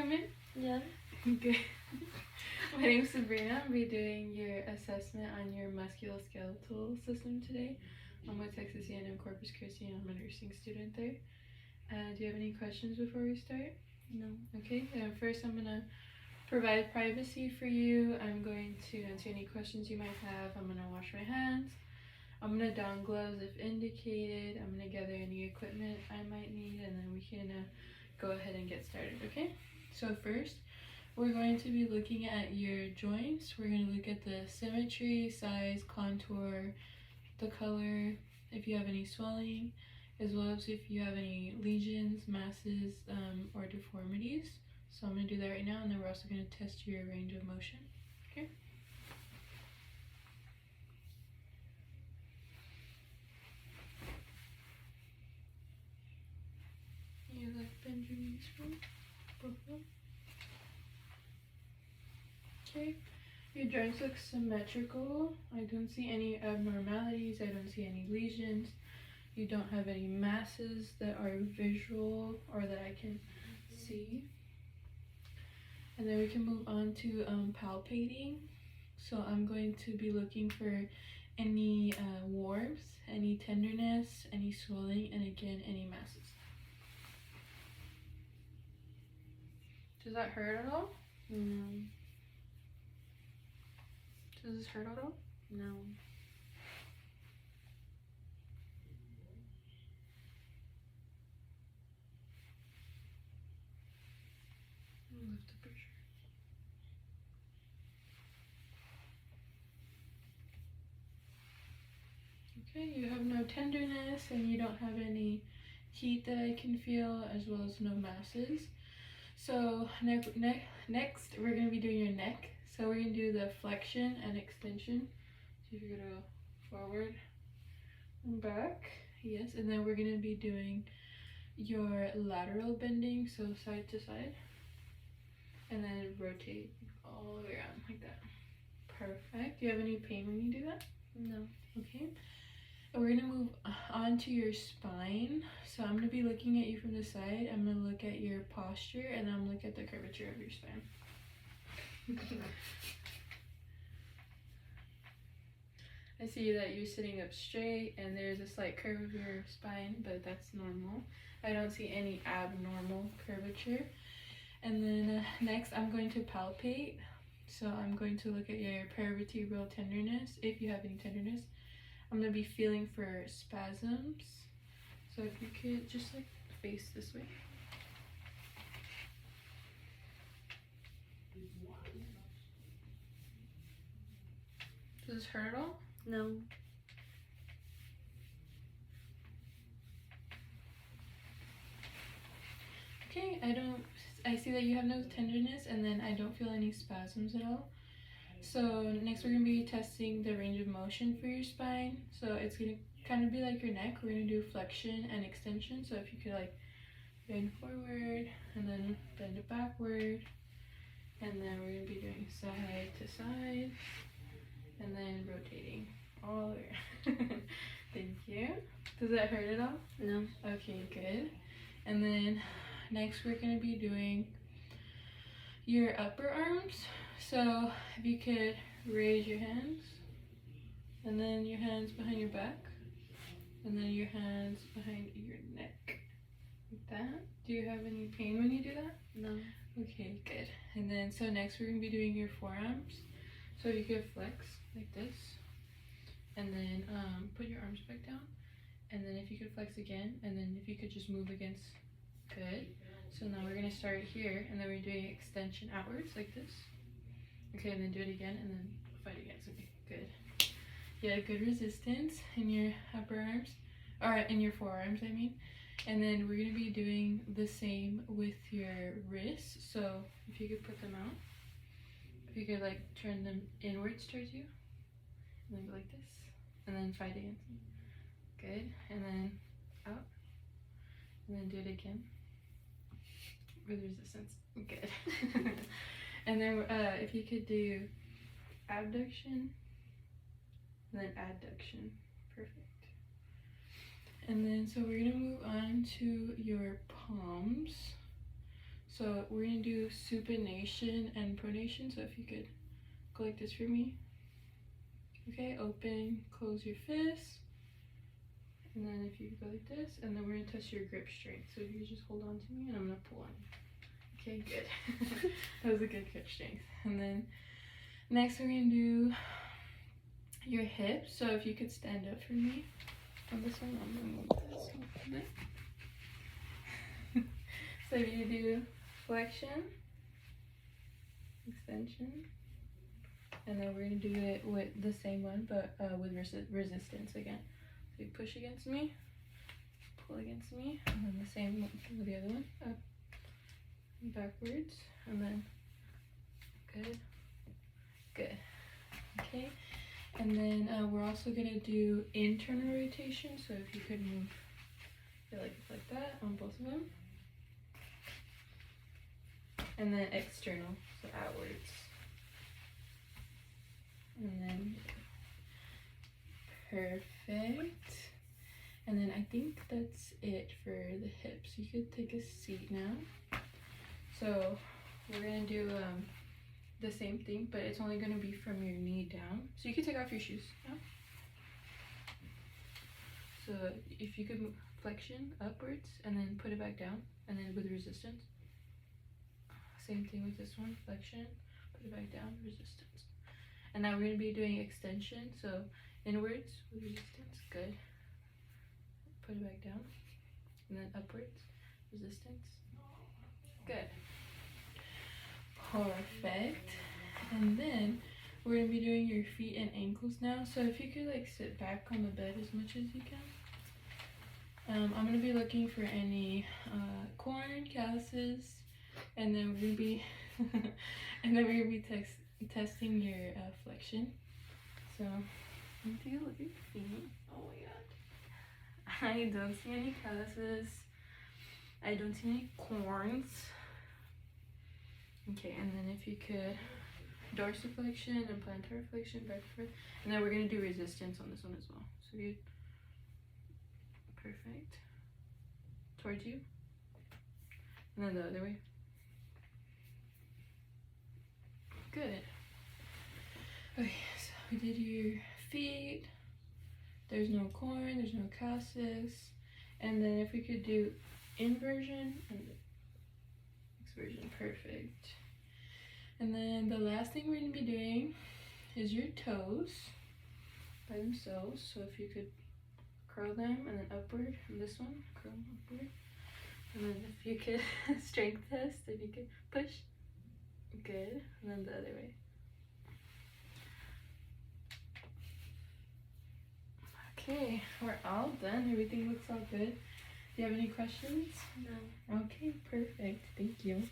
come in? Yeah. Good. My name's Sabrina. I'll be doing your assessment on your musculoskeletal system today. I'm with Texas A&M Corpus Christi and I'm a nursing student there. Do you have any questions before we start? No. Okay, first I'm going to provide privacy for you. I'm going to answer any questions you might have. I'm going to wash my hands. I'm going to don gloves if indicated. I'm going to gather any equipment I might need, and then we can go ahead and get started, okay? So first, we're going to be looking at your joints. We're going to look at the symmetry, size, contour, the color, if you have any swelling, as well as if you have any lesions, masses, or deformities. So I'm going to do that right now, and then we're also going to test your range of motion, okay? You like bend your knees from both of them. Okay, your joints look symmetrical. I don't see any abnormalities. I don't see any lesions. You don't have any masses that are visual or that I can see. And then we can move on to palpating. So I'm going to be looking for any warmth, any tenderness, any swelling, and again, any masses. Does that hurt at all? No. Does this hurt at all? No. Lift the pressure. Okay, you have no tenderness and you don't have any heat that I can feel, as well as no masses. So next we're going to be doing your neck. So we're going to do the flexion and extension. So you're going to go forward and back. Yes, and then we're going to be doing your lateral bending, so side to side. And then rotate all the way around like that. Perfect. Do you have any pain when you do that? No. Okay. And we're going to move on to your spine. So I'm going to be looking at you from the side. I'm going to look at your posture, and then I'm going to look at the curvature of your spine. I see that you're sitting up straight and there's a slight curve of your spine, but that's normal. I don't see any abnormal curvature. And then next I'm going to palpate. So I'm going to look at your paravertebral tenderness, if you have any tenderness. I'm going to be feeling for spasms. So if you could just like face this way. Does this hurt at all? No. Okay, I see that you have no tenderness, and then I don't feel any spasms at all. So next we're going to be testing the range of motion for your spine. So it's going to kind of be like your neck. We're going to do flexion and extension. So if you could like bend forward and then bend it backward. And then we're going to be doing side to side and then rotating all the way. Thank you. Does that hurt at all? No. Okay, good. And then next we're going to be doing your upper arms. So if you could raise your hands, and then your hands behind your back, and then your hands behind your neck, like that. Do you have any pain when you do that? No. Okay, good. And then so next we're going to be doing your forearms. So you could flex like this, and then put your arms back down, and then if you could flex again, and then if you could just move against. Good. So now we're going to start here, and then we're doing extension outwards like this. Okay, and then do it again, and then fight against. Okay, good. Yeah, good resistance in your upper arms, or in your forearms, I mean. And then we're going to be doing the same with your wrists. So if you could put them out, if you could like turn them inwards towards you, and then go like this, and then fight against them. Good. And then out, and then do it again with resistance. Good. And then if you could do abduction and then adduction. Perfect. And then so we're gonna move on to your palms. So we're gonna do supination and pronation. So if you could go like this for me. Okay, open, close your fist. And then if you go like this, and then we're gonna test your grip strength. So if you just hold on to me, and I'm gonna pull on you. Okay, good. That was a good grip strength. And then next we're gonna do your hips. So if you could stand up for me on this one, I'm gonna move this a little bit. So you do flexion, extension, and then we're gonna do it with the same one, but with resistance again. So you push against me, pull against me, and then the same with the other one, up and backwards, and then good, good. Okay, and then we're also gonna do internal rotation. So if you could move it like that on both of them. And then external, so outwards. And then perfect. And then I think that's it for the hips. You could take a seat now. So we're gonna do the same thing, but it's only gonna be from your knee down. So you can take off your shoes now. So if you could move flexion upwards and then put it back down, and then with resistance. Same thing with this one, flexion, put it back down, resistance. And now we're gonna be doing extension, so inwards with resistance, good. Put it back down, and then upwards, resistance, good. Perfect. And then we're gonna be doing your feet and ankles now. So if you could like sit back on the bed as much as you can. I'm gonna be looking for any corn, calluses, and then we're gonna be testing your flexion. So let me take a look at your feet. Oh my god. I don't see any calluses. I don't see any corns. Okay, and then if you could dorsiflexion and plantar flexion back and forth, and then we're gonna do resistance on this one as well. So you perfect towards you, and then the other way. Good. Okay, so we did your feet. There's no corn, there's no calluses. And then if we could do inversion and exversion, perfect. And then the last thing we're gonna be doing is your toes by themselves. So if you could curl them and then upward, and this one, curl them upward. And then if you could strength test, if you could push. Good, and then the other way. Okay, we're all done. Everything looks all good. Do you have any questions? No. Okay, perfect. Thank you.